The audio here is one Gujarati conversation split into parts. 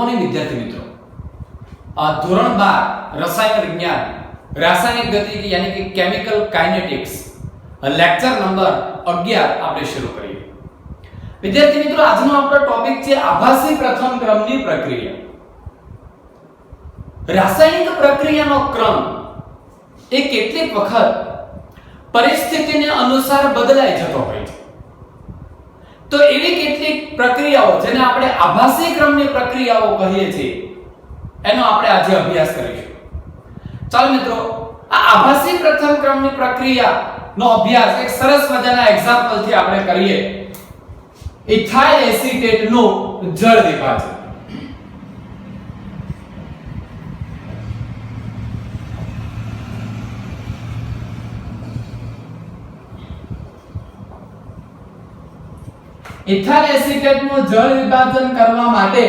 મોર્નિંગ વિદ્યાર્થી મિત્રો, ધોરણ 12 રસાયણ વિજ્ઞાન રાસાયણિક ગતિકી यानी कि કેમિકલ કાઇનેટિક્સ લેક્ચર નંબર 11 આપણે શરૂ કરીએ। વિદ્યાર્થી મિત્રો, આજનો આપણો ટોપિક છે આભાસી પ્રથમ ક્રમની પ્રક્રિયા। રાસાયણિક પ્રક્રિયાનો ક્રમ એ કેટલીક વખત પરિસ્થિતિને અનુસાર બદલાઈ જતો હોય છે। તો એવી કેટલીક પ્રક્રિયાઓ જેને આપણે આભાસી ક્રમની પ્રક્રિયાઓ કહીએ છીએ એનો આપણે આજે અભ્યાસ કરીશું। ચાલો મિત્રો, આ આભાસી પ્રથમ ક્રમની પ્રક્રિયાનો અભ્યાસ એક સરસ મજાના એક્ઝામ્પલ થી આપણે કરીએ। ઇથાઇલ એસિટેટનું જળ વિભાજન। ઇથાઇલ એસિટેટનું જળ વિભાજન કરવા માટે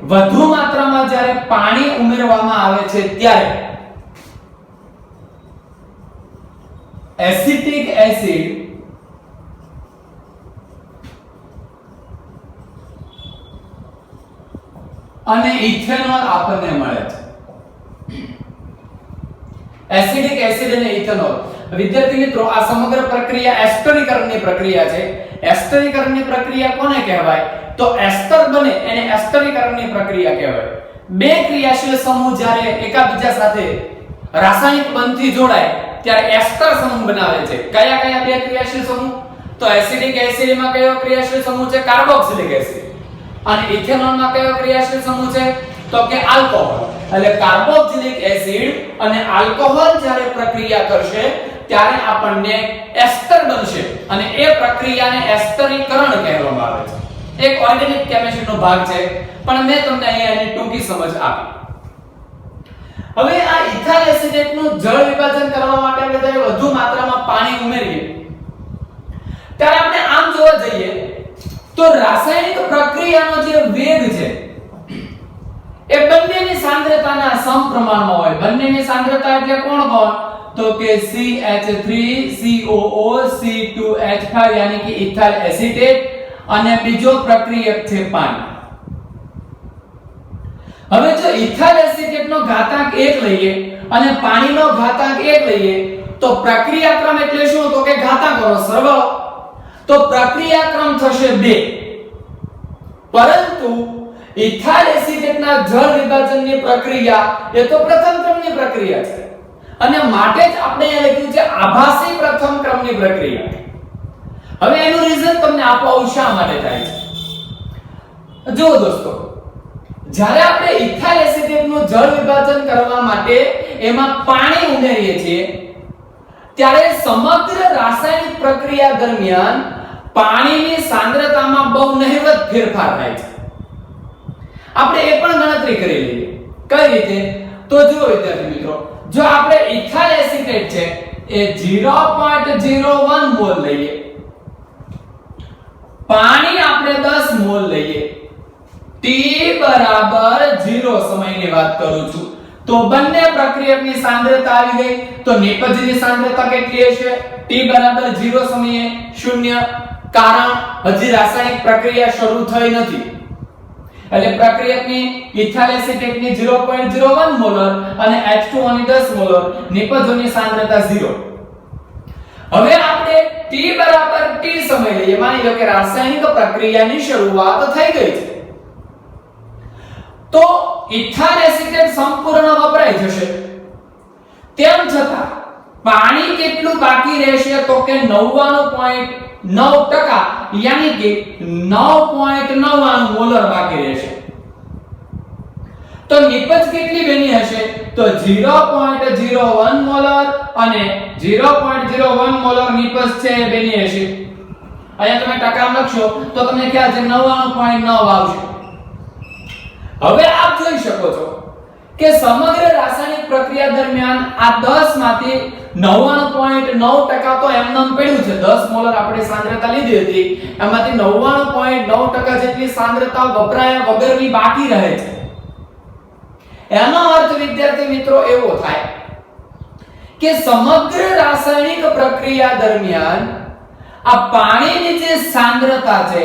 વધુ માત્રામાં જ્યારે પાણી ઉમેરવામાં આવે છે ત્યારે એસિટિક એસિડ અને ઇથેનોલ આપણને મળે છે। એસિડિક એસિડ અને ઇથેનોલ। વિદ્યાર્થી મિત્રો, આ સમગ્ર પ્રક્રિયા એસ્ટરીકરણની પ્રક્રિયા છે। એસ્ટરીકરણની પ્રક્રિયા કોને કહેવાય? તો એસ્ટર બને એને એસ્ટરીકરણની પ્રક્રિયા કહેવાય। બે ક્રિયાશીલ સમૂહ જ્યારે એકબીજા સાથે રાસાયણિક બંધથી જોડાય ત્યારે એસ્ટર સમૂહ બનાવે છે। કયા કયા બે ક્રિયાશીલ સમૂહ? તો એસિડિક એસિડમાં કયો ક્રિયાશીલ સમૂહ છે? Carboxylic acid. અને ઇથેનોલમાં કયો ક્રિયાશીલ સમૂહ છે? તો કે આલ્કોહોલ। એટલે કાર્બોક્સિલિક એસિડ અને આલ્કોહોલ જ્યારે પ્રક્રિયા કરશે ત્યારે આપણને એસ્ટર બનશે અને એ પ્રક્રિયાને એસ્ટરીકરણ કહેવામાં આવે છે। એક ઓર્ગેનિક કેમિસ્ટ્રીનો ભાગ છે, પણ મેં તમને અહીંયા એની ટૂંકી સમજ આપી। હવે આ ઇથાઇલ એસિટેટનું જળ વિભાજન કરવા માટે આપણે જ્યારે વધુ માત્રામાં પાણી ઉમેરીએ ત્યારે આપણે આમ જોવા જઈએ તો રાસાયણિક પ્રક્રિયાનો જે વેગ છે એ બંનેની સાંદ્રતાના સમપ્રમાણમાં હોય। બંનેની સાંદ્રતા એટલે કોણ કોણ? તો કે CH3COO C2H5 यानी कि इथाइल एसिटेट અને બીજો પ્રક્રિયક છે પાણી। હવે જો ઇથાઇલ એસિટેટનો ઘાતાંક 1 લઈએ અને પાણીનો ઘાતાંક 1 લઈએ તો પ્રક્રિયાક્રમ એટલે શું? તો કે ઘાતાંકોનો સરવાળો। તો પ્રક્રિયાક્રમ થશે 2। પરંતુ ઇથાઇલ એસિટેટના જળ વિભાજનની પ્રક્રિયા એ તો પ્રથમ ક્રમની પ્રક્રિયા છે અને માટે જ આપણે અહીંયા લખ્યું છે આભાસી પ્રથમ ક્રમની પ્રક્રિયા। હવે એનું રીઝન તમને આપો શા માટે થાય છે। જો દોસ્તો, જ્યારે આપણે ઇથાઇલ એસિટેટનું જળ વિભાજન કરવા માટે એમાં પાણી ઉમેરીએ છીએ ત્યારે સમગ્ર રાસાયણિક પ્રક્રિયા દરમિયાન પાણીની સાંદ્રતામાં બહુ નહિવત ફેરફાર થાય છે। આપણે એ પણ ગણતરી કરી લઈએ। કઈ રીતે? તો જુઓ વિદ્યાર્થી મિત્રો, જો આપણે ઇથાઇલ એસિટેટ છે એ 0.01 મોલ લઈએ, પાણી આપણે 10 મોલ લઈએ, t બરાબર 0 સમયની વાત કરું છું, તો બંને પ્રક્રિયકની સાંદ્રતા આવી ગઈ। તો નિપજની સાંદ્રતા કેટલી હશે? t બરાબર 0 સમયે 0, કારણ હજી રાસાયણિક પ્રક્રિયા શરૂ થઈ નથી। એટલે પ્રક્રિયકની ઇથાઇલ એસિટેટની 0.01 મોલર અને H2O ની 10 મોલર, નિપજોની સાંદ્રતા 0। હવે આપણે t બરાબર t સમય લઈએ, માની લો કે રાસાયણિક પ્રક્રિયાની શરૂઆત થઈ ગઈ છે, તો ઇથાઇલ એસિટેટ સંપૂર્ણ વપરાઈ જશે। તેમ છતાં પાણી કેટલું બાકી રહેશે? તો કે 99.9% यानी कि 9.99 મોલર બાકી રહેશે। તો નિપજ કેટલી બની હશે? તો 0.01 મોલર અને 0.01 મોલર નિપજ છે એ બની હશે। અહીંયા તમે ટકામાં લખશો તો તમને ખ્યાલ છે 99.9 આવશે। હવે આપ જોઈ શકો છો કે સમગ્ર રાસાયણિક પ્રક્રિયા દરમિયાન આ 10 માંથી 99.9% તો એમનેમ પડ્યું છે। 10 મોલર આપણે સાંદ્રતા લીધી હતી, એમાંથી 99.9% જેટલી સાંદ્રતા વપરાયા વગરની બાકી રહે છે। એનો અર્થ વિદ્યાર્થી મિત્રો એવો થાય કે સમગ્ર રાસાયણિક પ્રક્રિયા દરમિયાન આ પાણીની જે સાંદ્રતા છે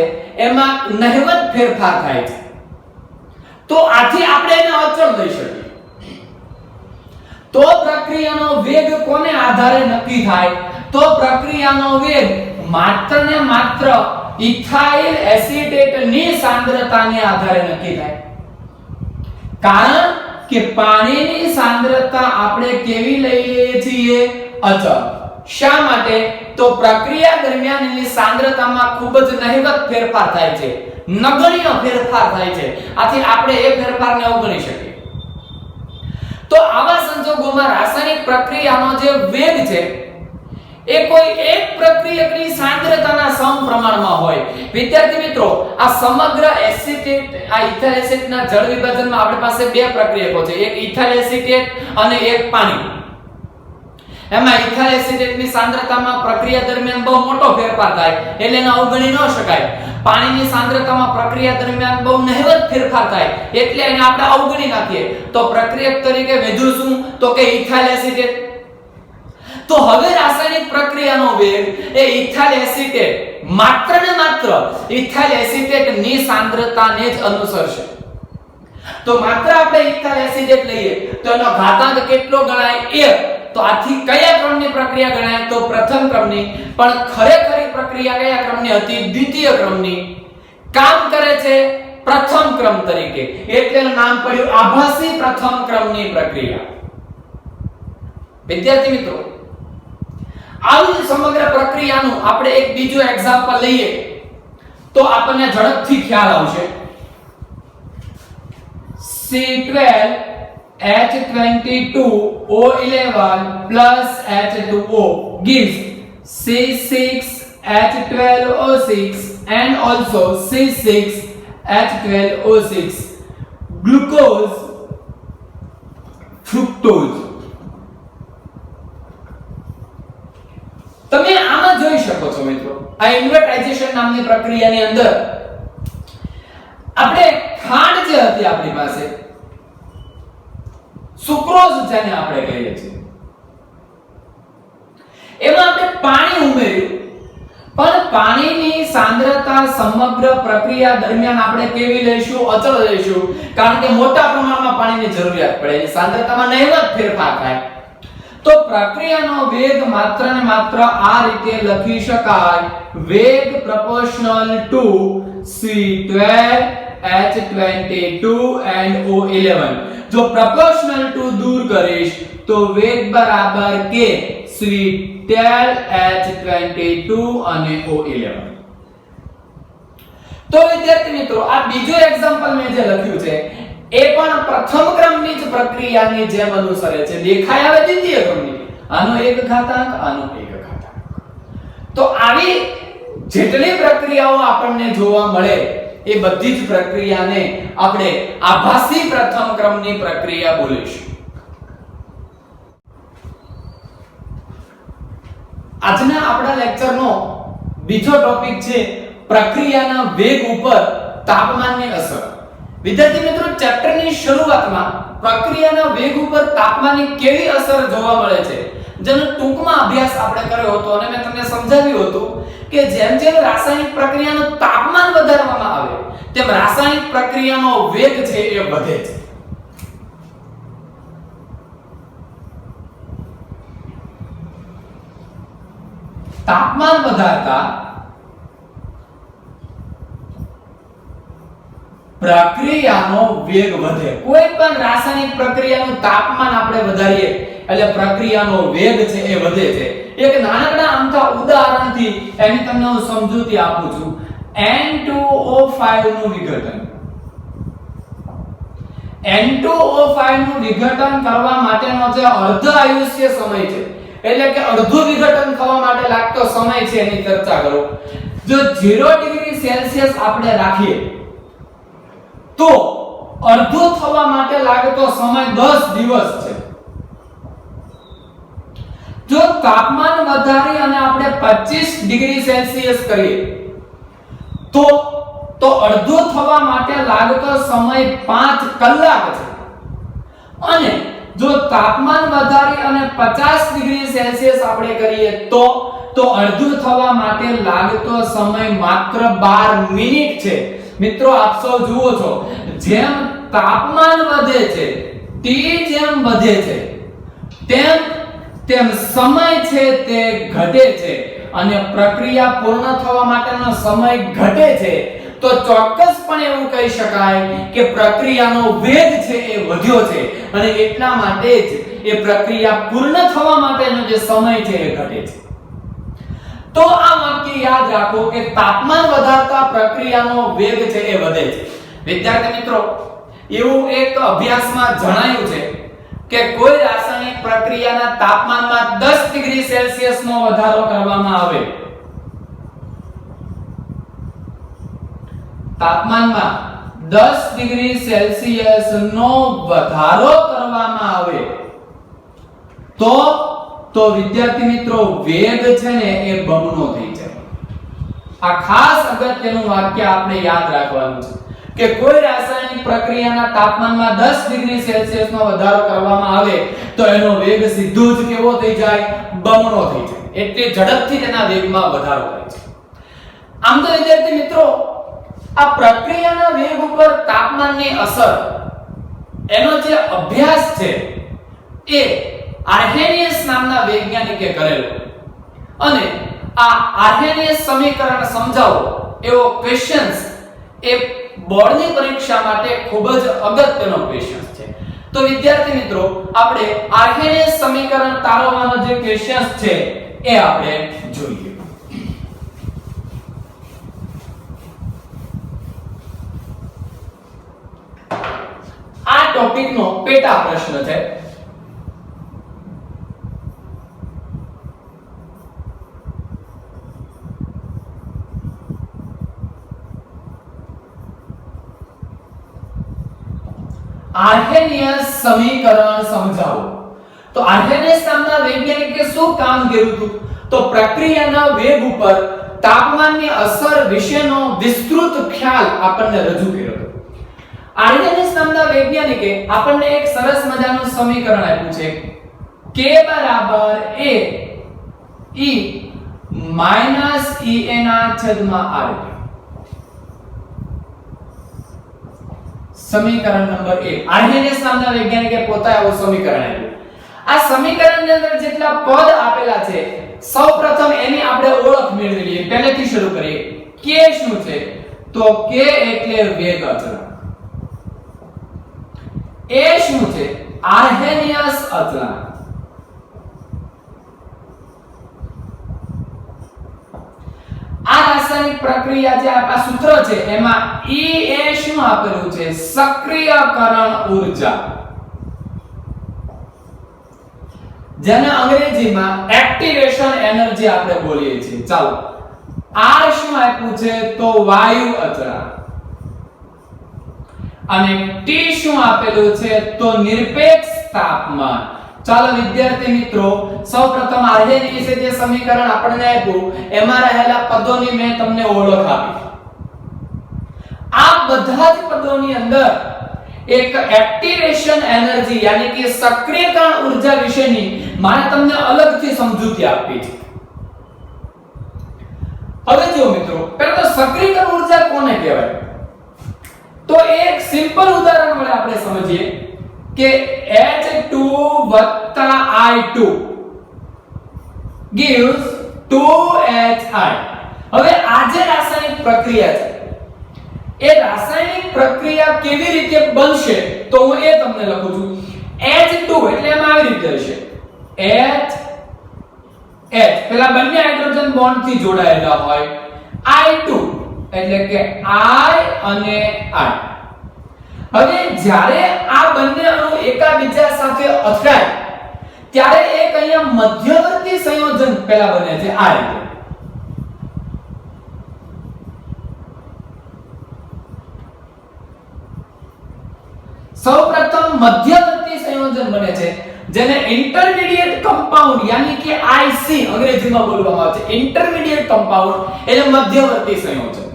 એમાં નહિવત ફેરફાર થાય છે। તો આથી આપણે એને અચળ લઈ શકીએ. તો પ્રક્રિયાનો વેગ કોને આધારે નક્કી થાય? તો પ્રક્રિયાનો વેગ માત્ર ને માત્ર ઇથાઇલ એસિટેટ ની સાંદ્રતાને આધારે નક્કી થાય. કારણ કે પાણીની સાંદ્રતા આપણે કેવી લઈ લઈએ છીએ? અચળ. શા માટે? તો પ્રક્રિયા દરમિયાન એની સાંદ્રતામાં ખૂબ જ નહિવત ફેરફાર થાય છે, નગણ્ય ફેરફાર થાય છે. આથી આપણે એ ફેરફારને અવગણી શકીએ. તો આવા સંજોગોમાં રાસાયણિક પ્રક્રિયાનો જે વેગ છે એ કોઈ એક પ્રક્રિયકની સાંદ્રતાના સમપ્રમાણમાં હોય. વિદ્યાર્થી મિત્રો, આ સમગ્ર એસિટેટ, આ ઇથાઇલ એસિડના જળ વિભાજનમાં આપણી પાસે બે પ્રક્રિયકો છે, એક ઇથાઇલ એસિટેટ અને એક પાણી. એમાં ઇથાઇલ એસિટેટની સાંદ્રતામાં પ્રક્રિયા દરમિયાન બહુ મોટો ફેરફાર થાય એટલે એને અવગણી ન શકાય. પાણીની સાંદ્રતામાં પ્રક્રિયા દરમિયાન બહુ નહિવત ફેરફાર થાય એટલે એને આપણે અવગણી નાખીએ. તો પ્રક્રિયક તરીકે વધ્યું શું? તો કે ઇથાઇલ એસિટેટ. તો હવે રાસાયણિક પ્રક્રિયાનો વેગ એ ઇથાઇલ એસિટેટ, માત્ર ને માત્ર ઇથાઇલ એસિટેટ ની સાંદ્રતાને જ અનુસરશે. તો માત્ર આપણે ઇથાઇલ એસિટેટ લઈએ તો એનો ઘાતાંક કેટલો ગણાય? 1. તો આથી કયા ક્રમની પ્રક્રિયા ગણાય? તો પ્રથમ ક્રમની. પણ ખરેખર પ્રક્રિયા કયા ક્રમની હતી? દ્વિતીય ક્રમની. કામ કરે છે પ્રથમ ક્રમ તરીકે, એટલે એનું નામ પડ્યું આભાસી પ્રથમ ક્રમની પ્રક્રિયા. વિદ્યાર્થી મિત્રો, આવી સમગ્ર પ્રક્રિયાનું આપણે એક બીજું એક્ઝામ્પલ લઈએ તો આપણને ઝડપથી ખ્યાલ આવશે. C12H22O11 plus H2O gives C6H12O6 and also C6H12O6 glucose fructose. તમે આમાં જોઈ શકો છો મિત્રો, આ ઇન્વર્ટાઇઝેશન નામની પ્રક્રિયાની અંદર આપણે ખાંડ જે હતી આપણી પાસે, સુક્રોઝ જેને આપણે કહીએ છીએ, એમાં આપણે પાણી ઉમેર્યું. પણ પાણીની સાંદ્રતા સમગ્ર પ્રક્રિયા દરમિયાન આપણે કેવી લઈશું? અચળ લઈશું. કારણ કે મોટા પ્રમાણમાં પાણીની જરૂરિયાત પડે, એની સાંદ્રતામાં નહિવત ફેરફાર થાય. તો પ્રક્રિયાનો વેગ માત્ર ને માત્ર આ રીતે લખી શકાય: વેગ proportional to C12 H22 and O11. જો proportional to દૂર કરીશ તો વેગ બરાબર કે C12 H22 અને O11. તો વિદ્યાર્થી મિત્રો, આ બીજું એક્ઝામ્પલ મેં જે લખ્યું છે એ પણ પ્રથમ ક્રમની જ પ્રક્રિયાની જેમ અનુસરે છે. દેખાય આવે દ્વિતીય ક્રમની, આનો એક ઘાતાંક, આનો એક ઘાતાંક. તો આવી જેટલી પ્રક્રિયાઓ આપણને જોવા મળે એ બધી જ પ્રક્રિયાને આપણે આભાસી પ્રથમ ક્રમની પ્રક્રિયા બોલીશું. આજના આપણા લેક્ચરનો બીજો ટોપિક છે પ્રક્રિયાના વેગ ઉપર તાપમાનની અસર. વિદ્યાર્થી મિત્રો, ચેપ્ટરની શરૂઆતમાં પ્રક્રિયાના વેગ ઉપર તાપમાનની કેવી અસર જોવા મળે છે જેનો ટૂંકમાં અભ્યાસ આપણે કર્યો હતો અને મેં તમને સમજાવ્યું હતું કે જેમ જેમ રાસાયણિક પ્રક્રિયાનું તાપમાન વધારવામાં આવે તેમ રાસાયણિક પ્રક્રિયાનો વેગ છે એ વધે છે. તાપમાન વધારતા પ્રક્રિયાનો વેગ વધે. કોઈ પણ રાસાયણિક પ્રક્રિયાનું તાપમાન આપણે વધારીએ એટલે પ્રક્રિયાનો વેગ છે એ વધે છે. એક નાનકડા અમથા ઉદાહરણથી એની તમને હું સમજૂતી આપું છું. N2O5 નું વિઘટન. N2O5 નું વિઘટન કરવા માટેનો જે અર્ધ આયુષ્ય સમય છે, એટલે કે અડધું વિઘટન થવા માટે લાગતો સમય છે એની ચર્ચા કરો. જો 0 ડિગ્રી સેલ્સિયસ આપણે રાખીએ તો અડધું થવા માટે લાગતો સમય 10 દિવસ છે. જો તાપમાન વધારી અને આપણે 25 ડિગ્રી સેલ્સિયસ કરીએ તો અડધું થવા માટે લાગતો સમય 5 કલાક છે. અને જો તાપમાન વધારી અને 50 ડિગ્રી સેલ્સિયસ આપણે કરીએ તો અડધું થવા માટે લાગતો સમય માત્ર 12 મિનિટ છે. મિત્રો, આપ સૌ જુઓ છો, જેમ તાપમાન વધે છે, T જેમ વધે છે તેમ તેમ સમય છે તે ઘટે છે અને પ્રક્રિયા પૂર્ણ થવા માટેનો સમય ઘટે છે, તો ચોક્કસપણે એવું કહી શકાય કે પ્રક્રિયાનો વેગ છે એ વધ્યો છે અને એટલા માટે જ એ પ્રક્રિયા પૂર્ણ થવા માટેનો જે સમય છે એ ઘટે છે. તો આ વાક્ય યાદ રાખો કે તાપમાન વધારતા પ્રક્રિયાનો વેગ છે એ વધે છે. વિદ્યાર્થી મિત્રો, એવું એક અભ્યાસમાં જણાયું છે કે કોઈ રાસાયણિક પ્રક્રિયાના તાપમાનમાં 10 ડિગ્રી સેલ્સિયસનો વધારો કરવામાં આવે, તાપમાનમાં 10 ડિગ્રી સેલ્સિયસનો વધારો કરવામાં આવે તો વિદ્યાર્થી મિત્રો વેગ છે ને એ બમણો થઈ જાય. આ ખાસ અગત્યનું વાક્ય આપણે યાદ રાખવાનું છે કે કોઈ રાસાયણિક પ્રક્રિયાના તાપમાનમાં 10 ડિગ્રી સેલ્સિયસનો વધારો કરવામાં આવે તો એનો વેગ સીધો જ કેવો થઈ જાય? બમણો થઈ જાય. એટલે ઝડપથી તેના વેગમાં વધારો થાય છે. આમ તો વિદ્યાર્થી મિત્રો, આ પ્રક્રિયાના વેગ ઉપર તાપમાનની અસર એનો જે અભ્યાસ છે એ આર્હેનિયસ નામના વૈજ્ઞાનિકે કરેલો અને આ આર્હેનિયસ સમીકરણ સમજાવો એવો ક્વેશ્ચન્સ એ બોર્ડની પરીક્ષા માટે ખૂબ જ અગત્યનો ક્વેશ્ચન છે. તો વિદ્યાર્થી મિત્રો, આપણે આર્હેનિયસ સમીકરણ તારવવાનો જે ક્વેશ્ચન્સ છે એ આપણે જોઈએ. આ ટોપિકનો પેટા પ્રશ્ન છે. આર્હેનિયસ સમીકરણ સમજાવો. તો આર્હેનિયસ નામના વૈજ્ઞાનિકે શું કામ કર્યું હતું? તો પ્રક્રિયાના વેગ ઉપર તાપમાનની અસર વિશેનો વિસ્તૃત ખ્યાલ આપણને રજૂ કર્યો હતો. આર્હેનિયસ નામના વૈજ્ઞાનિકે આપણને એક સરસ મજાનું સમીકરણ આપ્યું છે, K બરાબર A E માઈનસ EA ના છેદમાં R. સમીકરણ નંબર 1 આર્હેનિયસ નામના વૈજ્ઞાનિકે પોતે આવું સમીકરણ આપ્યું. આ સમીકરણની અંદર જેટલા પદ આપેલા છે, સૌપ્રથમ એની આપણે ઓળખ મેળવી લઈએ. પહેલેથી શરૂ કરીએ. K શું છે? તો K એટલે વેગ અચળાંક. A શું છે? આર્હેનિયસ અચળાંક. આ રાસાયણિક પ્રક્રિયા જે આ સૂત્ર છે એમાં E એ શું આપેલું છે? સક્રિયકરણ ઊર્જા, જેને અંગ્રેજીમાં એક્ટિવેશન એનર્જી આપણે બોલીએ છીએ. ચાલો, R શું આપ્યું છે? તો વાયુ અચળાંક. અને T શું આપેલું છે? તો નિરપેક્ષ તાપમાન. ચાલો વિદ્યાર્થી મિત્રો, સૌપ્રથમ આર્હેનિયસે જે સમીકરણ આપણને આપ્યું એમાં રહેલા પદોની મેં તમને ઓળખ આપી. આ બધા જ પદોની અંદર એક એક્ટિવેશન એનર્જી યાની કે સક્રિયકરણ ઊર્જા વિશેની મારે તમને અલગથી સમજૂતી આપી છે. હવે જો મિત્રો, પહેલા તો સક્રિયકરણ ઊર્જા કોને કહેવાય? તો એક સિમ્પલ ઉદાહરણ વડે આપણે સમજીએ કે H2 I2 gives 2HI. હવે આ જે રાસાયણિક પ્રક્રિયા છે એ રાસાયણિક પ્રક્રિયા કેવી રીતે બનશે તો હું એ તમને લખું છું. H2 એટલે એમાં આવી રીતે હશે, H પેલા બંને હાઇડ્રોજન બોન્ડ થી જોડાયેલા હોય, I2 એટલે કે I અને I. હવે જ્યારે આ બંને અણુ એકબીજા સાથે અથડાય ત્યારે એક અહીંયા મધ્યવર્તી સંયોજન પેલા બને છે આ રીતે. સૌપ્રથમ મધ્યવર્તી સંયોજન બને છે જેને ઇન્ટરમીડિયેટ કમ્પાઉન્ડ યાની કે IC અંગ્રેજીમાં બોલવામાં આવે છે. ઇન્ટરમીડિયેટ કમ્પાઉન્ડ એટલે મધ્યવર્તી સંયોજન.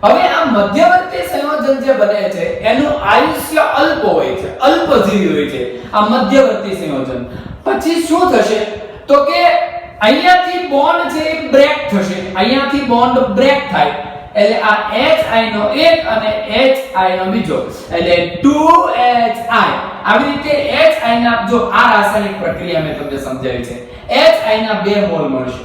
હવે આ મધ્યવર્તી સંયોજન જે બને છે એનું આયુષ્ય અલ્પ હોય છે, અલ્પજીવી હોય છે આ મધ્યવર્તી સંયોજન. પછી શું થશે તો કે અહીંયાથી બોન્ડ છે એ બ્રેક થશે, અહીંયાથી બોન્ડ બ્રેક થાય એટલે આ HI નો એક અને HI નો બીજો એટલે 2HI. આવી રીતે HI ના જો આ રાસાયણિક પ્રક્રિયા મેં તમને સમજાવી છે. HI ના બે મોલ મળશે.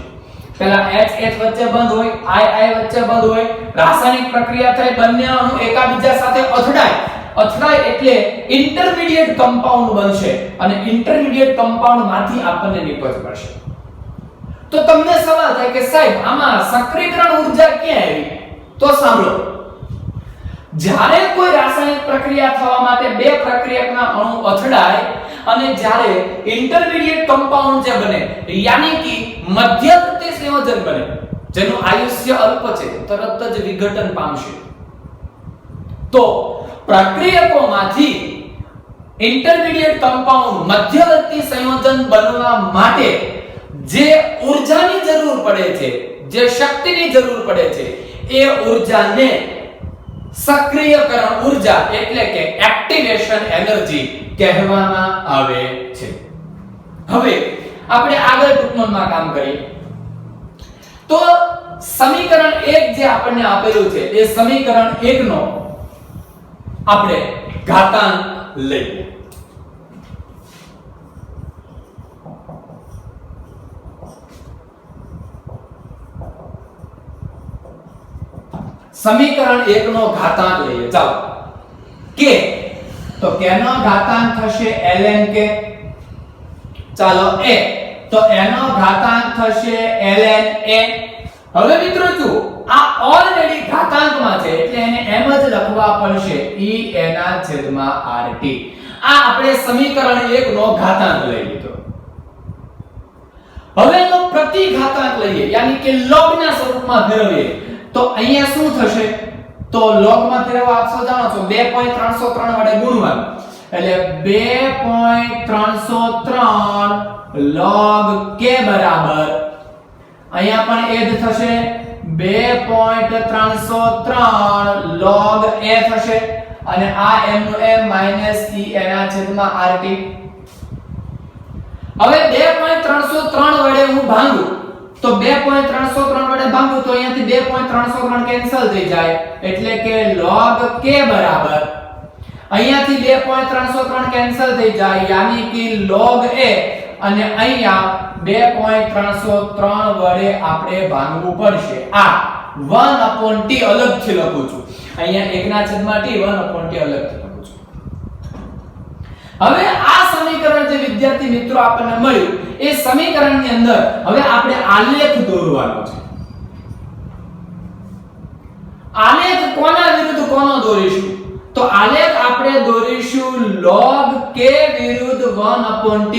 પહેલા HH વચ્ચે બંધ હોય, II વચ્ચે બંધ હોય, રાસાયણિક પ્રક્રિયા થઈ બંને અણુ એકબીજા સાથે અથડાય એટલે ઇન્ટરમીડિયેટ કમ્પાઉન્ડ બનશે અને ઇન્ટરમીડિયેટ કમ્પાઉન્ડ માંથી આપણને નિપજ મળશે. તો તમને સવાલ થાય કે સાહેબ આમાં સક્રિયકરણ ઊર્જા ક્યાં આવી? તો સાંભળો, જ્યારે કોઈ રાસાયણિક પ્રક્રિયા થવા માટે બે પ્રક્રિયકના અણુ અથડાય અને જ્યારે ઇન્ટરમીડિયેટ કમ્પાઉન્ડ જે બને યાની કે મધ્યવર્તી સંયોજન બને જેનું આયુષ્ય અલ્પ છે, તરત જ વિઘટન પામશે. તો પ્રક્રિયકોમાંથી ઇન્ટરમીડિયેટ કમ્પાઉન્ડ મધ્યવર્તી સંયોજન બનવા માટે જે ઊર્જાની જરૂર પડે છે, જે શક્તિની જરૂર પડે છે, એ ઊર્જાને સક્રિયકરણ ઊર્જા એટલે કે એક્ટિવેશન એનર્જી કહેવામાં આવે છે. હવે આપણે આગળ ટૂંકમાં કામ કરીએ તો સમીકરણ 1 જે આપણને આપેલું છે એ સમીકરણ 1 નો આપણે ઘાતાંક લઈએ. સમીકરણ 1 નો ઘાતાંક લઈએ. ચાલો k તો k નો ઘાતાંક થશે ln k. ચાલો a તો a નો ઘાતાંક થશે ln a. હવે મિત્રો જુઓ આ ઓલરેડી ઘાતાંકમાં છે એટલે એને એમ જ લખવા પડશે E/rt. આ આપણે સમીકરણ 1 નો ઘાતાંક લઈ લીધો. હવે એનો પ્રતિઘાતાંક લઈએ યાની કે લોગના સ્વરૂપમાં ફેરવીએ તો અહીંયા શું થશે? તો લોગમાં ફેરવવા આપ સૌ જાણો છો 2.303 વડે ગુણવાનું એટલે 2.303 log k બરાબર અહીંયા પણ એ જ થશે 2.303 log a થશે અને આ m નું m માઈનસ e એના છેદમાં rt. હવે 2.303 વડે હું ભાંગું તો 2.303 વડે ભાંગું તો અહીંયાથી 2.303 કેન્સલ થઈ જાય એટલે કે log k બરાબર અહીંયાથી 2.303 કેન્સલ થઈ જાય યાની કે log a અને અહીંયા 2.303 વડે આપણે ભાંગવું પડશે. આ 1/t અલગથી લખું છું અહીંયા 1/t 1/t અલગથી લખું છું. હવે આ સમીકરણ જે વિદ્યાર્થી મિત્રો આપણને મળ્યું એ સમીકરણની અંદર હવે આપણે આલેખ દોરવાનો છે. આલેખ કોના વિરુદ્ધ કોનો દોરીશું? તો આલેખ આપણે દોરીશું log k વિરુદ્ધ 1/t.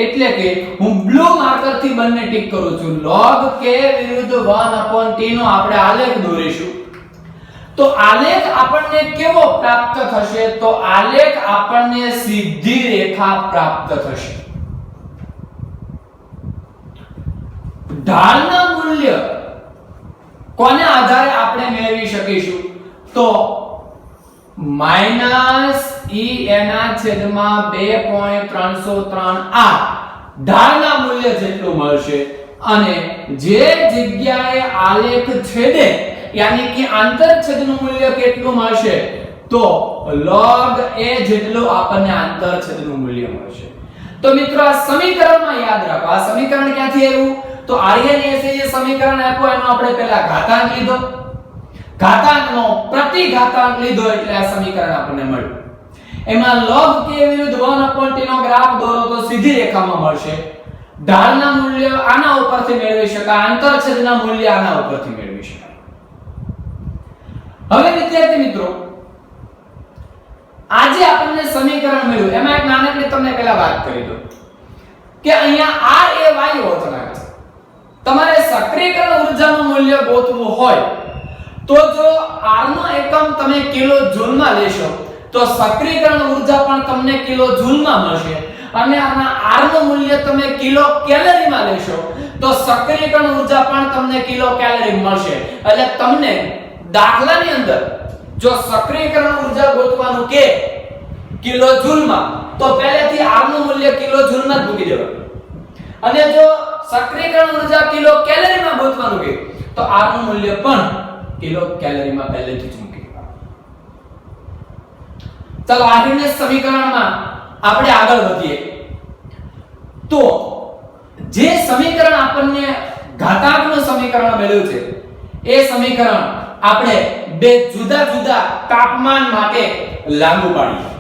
એટલે કે હું બ્લુ માર્કર થી બંને ટિક કરું છું. log k વિરુદ્ધ 1/t નો આપણે આલેખ દોરીશું. તો આલેખ આપણને કેવો પ્રાપ્ત થશે? તો આલેખ આપણને સીધી રેખા પ્રાપ્ત થશે. ઢાળના મૂલ્ય કોને આધારે આપણે મેળવી શકીશું? તો -e/2.303 ઢાળના મૂલ્ય જેટલું મળશે અને જે જગ્યાએ આલેખ છેદે યાની કે આંતરછેદનું મૂલ્ય કેટલું મળશે? તો log a જેટલું આપણને આંતરછેદનું મૂલ્ય મળશે. તો મિત્રો આ સમીકરણમાં યાદ રાખો આ સમીકરણ ક્યાંથી આવ્યું? તો આર્યનીયસે જે સમીકરણ આપ્યું એનો આપણે પહેલા ઘાતાંક લીધો, ઘાતાંકનો પ્રતિઘાતાંક લીધો એટલે આ સમીકરણ આપણને મળ્યું. એમાં log k વિરુદ્ધ 1/t નો ગ્રાફ દોરો તો સીધી રેખામાં મળશે. ઢાળના મૂલ્ય આના ઉપરથી મેળવી શકાય, આંતરછેદના મૂલ્ય આના ઉપરથી મેળવી શકાય. હવે વિદ્યાર્થી મિત્રો આજે આપણને સમીકરણ મળ્યું એમાં એક નાનકડી તમને પહેલા વાત કરી દો કે અહીંયા r એ y વળાંક છે. તમારે સક્રિયકરણ ઊર્જાનું મૂલ્ય ગોતવું હોય તો જો r નો એકમ તમે કિલો જૂલમાં લેશો તો સક્રિયકરણ ઊર્જા પણ તમને કિલો જૂલમાં મળશે અને આના r નું મૂલ્ય તમે કિલો કેલરીમાં લેશો તો સક્રિયકરણ ઊર્જા પણ તમને કિલો કેલરી મળશે. એટલે તમને દાખલાની અંદર જો સક્રિયકરણ ઊર્જા ગોતવાનું કે કિલો જૂલમાં તો પહેલેથી r નું મૂલ્ય કિલો જૂલમાં જ મૂકી દેવાનું અને જો સક્રિયકરણ ઊર્જા કિલો કેલરીમાં ગોતવાનું કે તો r નું મૂલ્ય પણ કિલો કેલરીમાં પહેલેથી જ મૂકી દીધા. ચાલો આરએનએસ સમીકરણમાં આપણે આગળ વધીએ. તો જે સમીકરણ આપણને ઘાતાંકનું સમીકરણ મળ્યું છે એ સમીકરણ આપણે બે જુદા જુદા તાપમાન માટે લાગુ પાડીએ.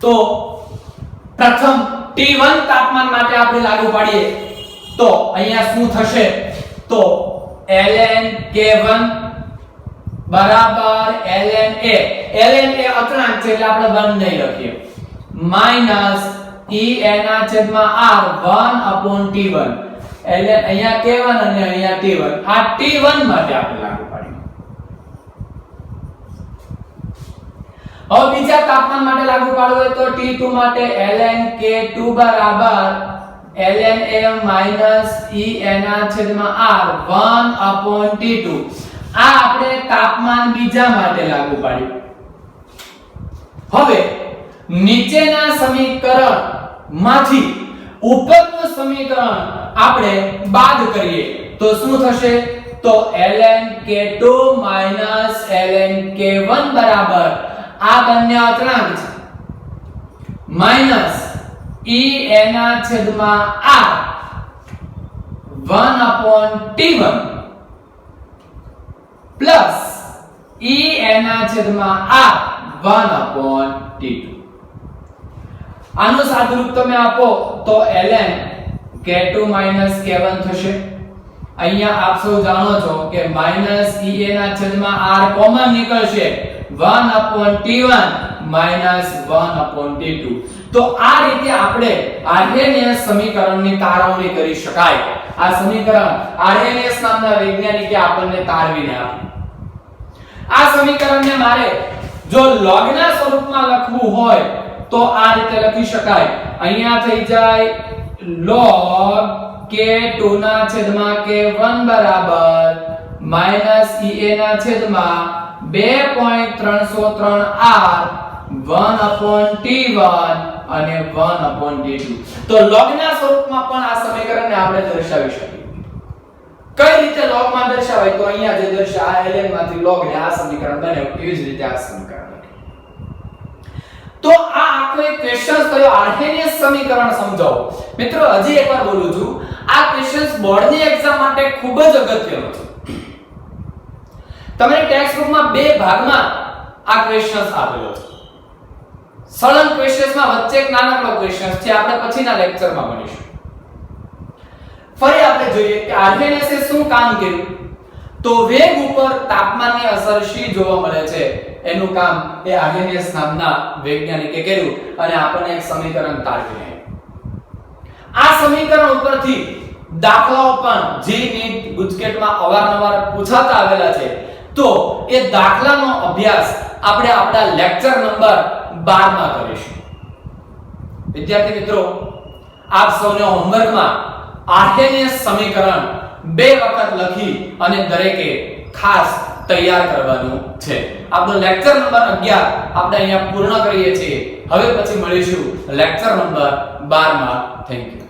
તો પ્રથમ T1 તાપમાન માટે આપણે લાગુ પાડીએ તો અહીંયા શું થશે? તો ln K1 બરાબર ln A. ln A અચળાંક છે એટલે આપણે 1 નહીં લખીએ. Minus E/r 1/T1. એટલે અહીંયા K1 અને અહીંયા T1. આ T1 માટે આપણે લાગુ પાડીએ. હવે બીજા તાપમાન માટે લાગુ પાડવું હોય તો T2 માટે ln K2 બરાબર ln A -E/r 1/T2. આ આપણે તાપમાન બીજા માટે લાગુ પાડ્યું. હવે નીચેના સમીકરણ માંથી ઉપરનું સમીકરણ આપણે બાદ કરીએ તો શું થશે? તો ln K2 ln K1 બરાબર આ બંને અચળાંક છે minus E/r 1/T1 plus E/r 1/T2. આનું સાદુરૂપ તમે આપો તો ln K2 K1 થશે. અહીંયા આપ સૌ જાણો છો કે -E/r કોમન નીકળશે 1/T1 1/T2. તો આ રીતે આપણે આરએનએસ સમીકરણની તારવણી કરી શકાય. આ સમીકરણ આરએનએસ નામના વૈજ્ઞાનિકે આપણને તારવીને આપ્યું. આ સમીકરણને મારે જો લોગના સ્વરૂપમાં લખવું હોય તો આ રીતે લખી શકાય. અહીંયા થઈ જાય log K2 ના છેદમાં K1 બરાબર -E/2.303r 1/T1 અને 1/T2. તો લોગના સ્વરૂપમાં પણ આ સમીકરણને આપણે દર્શાવી શકીએ. કઈ રીતે લોગમાં દર્શાવાય? તો અહીંયા જે દર્શાવાય ln માંથી log ને આ સમીકરણ બને એવી જ રીતે આ સમીકરણ બને. તો આ આખો એક ક્વેશ્ચન થયો આરએનએસ સમીકરણ સમજાવો. મિત્રો હજી એકવાર બોલું છું, આ ક્વેશ્ચન્સ બોર્ડની એક્ઝામ માટે ખૂબ જ અગત્યનો છે. તમારી ટેક્સ્ટ બુકમાં બે ભાગમાં આ ક્વેશ્ચન્સ આપેલો છે. સળંગ ક્વેશ્ચન્સમાં વચ્ચે એક નાનકડો ક્વેશ્ચન છે, આપણે પછીના લેક્ચરમાં ભણીશું. ફરી આપણે જોઈએ કે આરએનએસ એ શું કામ કર્યું. તો વેગ ઉપર તાપમાનની અસર શી જોવા મળે છે એનું કામ એ આરએનએસ નામના વૈજ્ઞાનિકે કર્યું અને આપણને એક સમીકરણ તારવીને આ સમીકરણ ઉપરથી દાખલાઓ પણ જી નીટ ગુજકેટમાં અવારનવાર પૂછાતા આવેલા છે. તો એ દાખલાનો અભ્યાસ આપણે આપણા લેક્ચર નંબર 12 માં કરીશું. વિદ્યાર્થી મિત્રો, આપ સૌને હોમવર્કમાં આરએનએસ સમીકરણ 2 વખત લખી અને દરેકે ખાસ તૈયાર કરવાનું છે. આપણો લેક્ચર નંબર 11 આપણે અહીંયા પૂર્ણ કરીએ છીએ. હવે પછી મળીશું લેક્ચર નંબર 12 માં. Thank you.